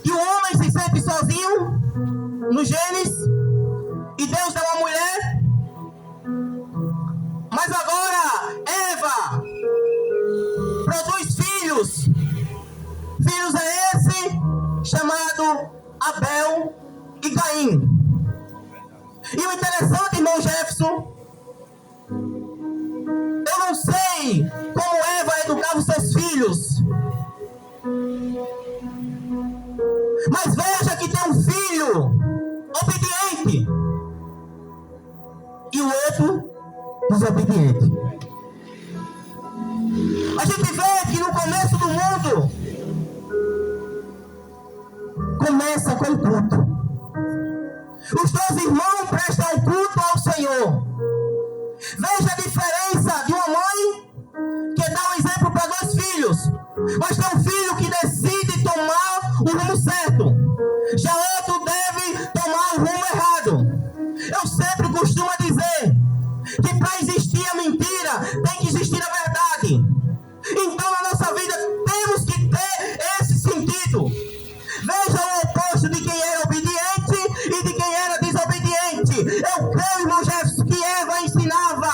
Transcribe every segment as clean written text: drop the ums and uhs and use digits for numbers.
que o homem se sente sozinho no Gênesis e Deus dá uma mulher. Mas agora Eva produz filhos. Filhos é esse chamado Abel e Caim. E o interessante, irmão Jefferson, eu não sei como Eva educava os seus filhos, mas veja que tem um filho obediente e o outro desobediente. A gente vê que no começo do mundo começa com o culto. Os dois irmãos prestam culto ao Senhor. Veja a diferença de uma mãe que dá um exemplo para dois filhos, mas tem um filho que decide tomar o rumo certo, já outro deve tomar o rumo errado. Eu sempre costumo dizer que para existir a mentira tem que existir a verdade. Então na nossa vida temos que ter esse sentido. Veja o oposto de quem era obediente e de quem era desobediente. Eu creio, irmão Jefferson, que Eva ensinava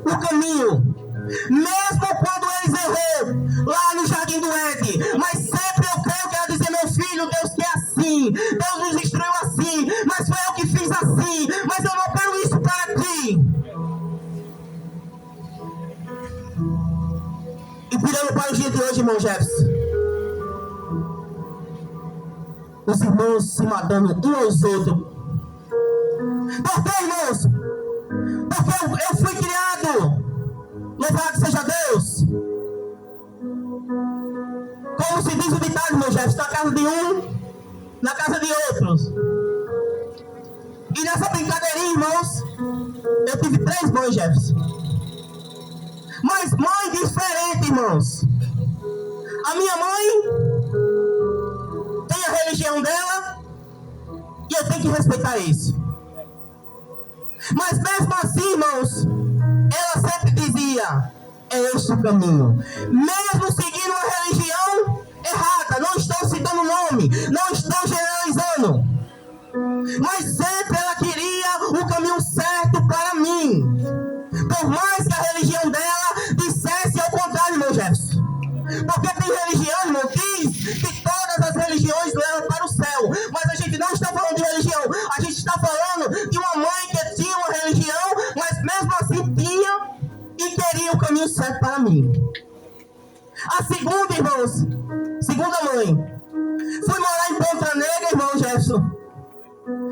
o caminho, mesmo quando eles errou lá no jardim do Éden. Mas sempre eu creio que ela dizia: meu filho, Deus quer assim, Deus nos instruiu assim, mas foi eu que fiz assim, mas eu não quero isso para ti. E virando para o dia de hoje, irmão Jefferson, os irmãos se matando uns aos outros. Por quê, irmãos? Porque eu fui criado, louvado seja Deus, como se diz o ditado, irmão Jefferson, na casa de um, na casa de outros. E nessa brincadeirinha, irmãos, eu tive 3 mães, Jefferson. Mas mãe diferente, irmãos. A minha mãe tem a religião dela e eu tenho que respeitar isso. Mas mesmo assim, irmãos, ela sempre dizia: é este o caminho. Mesmo seguindo uma religião errada, não estou citando nome, não estou generalizando, mas sempre ela queria o caminho certo para mim. Por mais que a religião dela dissesse ao contrário, irmão Jefferson. Porque tem religião, irmão, diz que todas as religiões levam para o céu. Mas a gente não está falando de religião. A gente está falando de uma mãe que tinha uma religião, mas mesmo assim tinha e queria o caminho certo para mim. A segunda, irmãos, segunda mãe, fui morar em Ponta Negra, irmão Jefferson.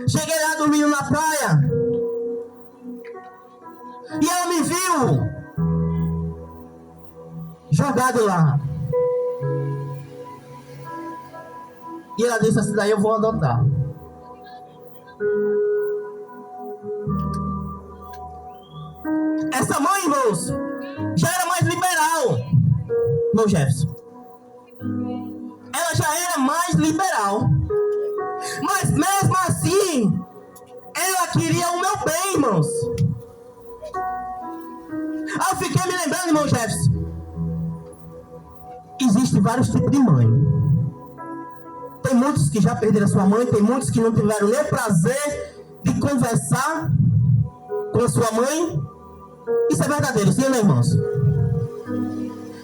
Cheguei lá dormindo na praia e ela me viu jogado lá. E ela disse assim: daí eu vou adotar. Essa mãe, irmãos, já era mais liberal, meu Jefferson. Ela já era mais liberal. Mas mesmo assim, ela queria o meu bem, irmãos. Eu fiquei me lembrando, irmão Jefferson, existem vários tipos de mãe. Tem muitos que já perderam a sua mãe, tem muitos que não tiveram nem o prazer de conversar com a sua mãe. Isso é verdadeiro, sim, né, irmãos?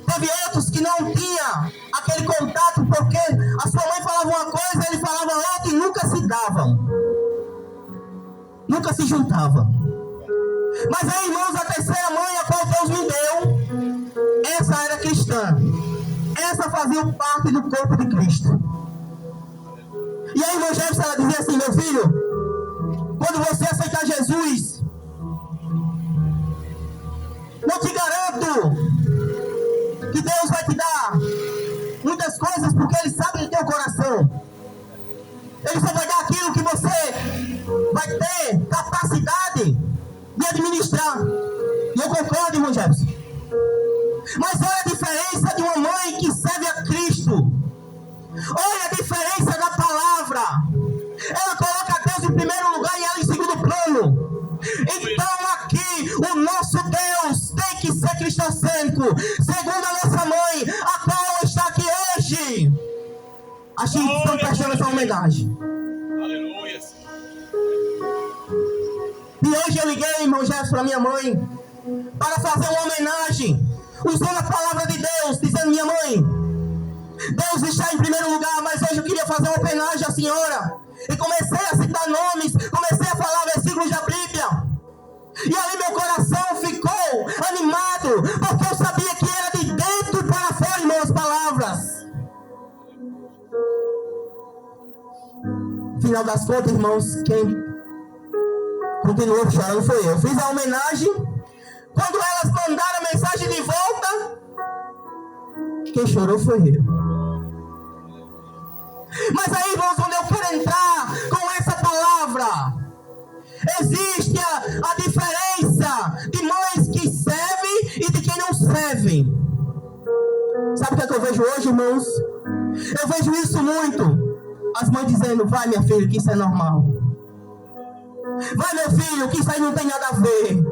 Teve outros que não tinham aquele contato porque a sua mãe falava uma coisa, ele falava outra e nunca se davam, nunca se juntavam. Mas aí, irmãos, a terceira mãe a qual Deus me deu, essa era cristã. Essa fazia parte do corpo de Cristo. E aí, irmão Jefferson, ela dizia assim: meu filho, quando você aceitar Jesus, não te garanto que Deus vai te dar muitas coisas, porque Ele sabe do teu coração. Ele só vai dar aquilo que você vai ter capacidade de administrar. E eu concordo, irmão Jefferson. Mas olha a diferença de uma mãe que serve a Cristo. Olha a diferença da palavra. Ela coloca Deus em primeiro lugar e ela em segundo plano. Então aqui o nosso Deus tem que ser cristocêntrico, segundo a nossa mãe, a qual está aqui hoje. A gente estão prestando essa homenagem. Aleluia. E hoje eu liguei, irmão Jefferson, para minha mãe, para fazer uma homenagem, usando a palavra de Deus, dizendo: minha mãe, Deus está em primeiro lugar, mas hoje eu queria fazer uma homenagem à senhora. E comecei a citar nomes, comecei a falar versículos da Bíblia. E ali meu coração ficou animado, porque eu sabia que era de dentro para fora, irmão, as palavras. Final das contas, irmãos, quem continuou chorando foi eu. Fiz a homenagem. Quando elas mandaram a mensagem de volta, quem chorou foi eu. Mas aí, irmãos, onde eu quero entrar com essa palavra, existe a diferença de mães que servem e de quem não servem. Sabe o que é que eu vejo hoje, irmãos? Eu vejo isso muito. As mães dizendo: vai, minha filha, que isso é normal. Vai, meu filho, que isso aí não tem nada a ver.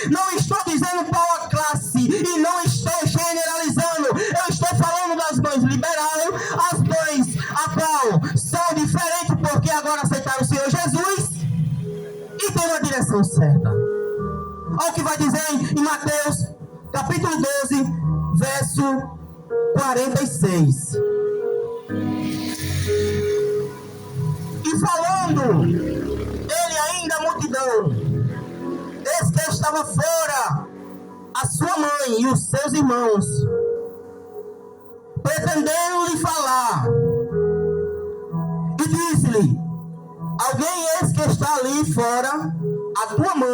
Não estou dizendo qual a classe e não estou generalizando. Eu estou falando das mães liberais, as mães a qual são diferentes porque agora aceitaram o Senhor Jesus e tem uma direção certa. Olha o que vai dizer em Mateus capítulo 12, verso 46. E falando ele ainda à multidão, eis que estava fora a sua mãe e os seus irmãos, pretendendo lhe falar. E disse-lhe: alguém eis que está ali fora, a tua mãe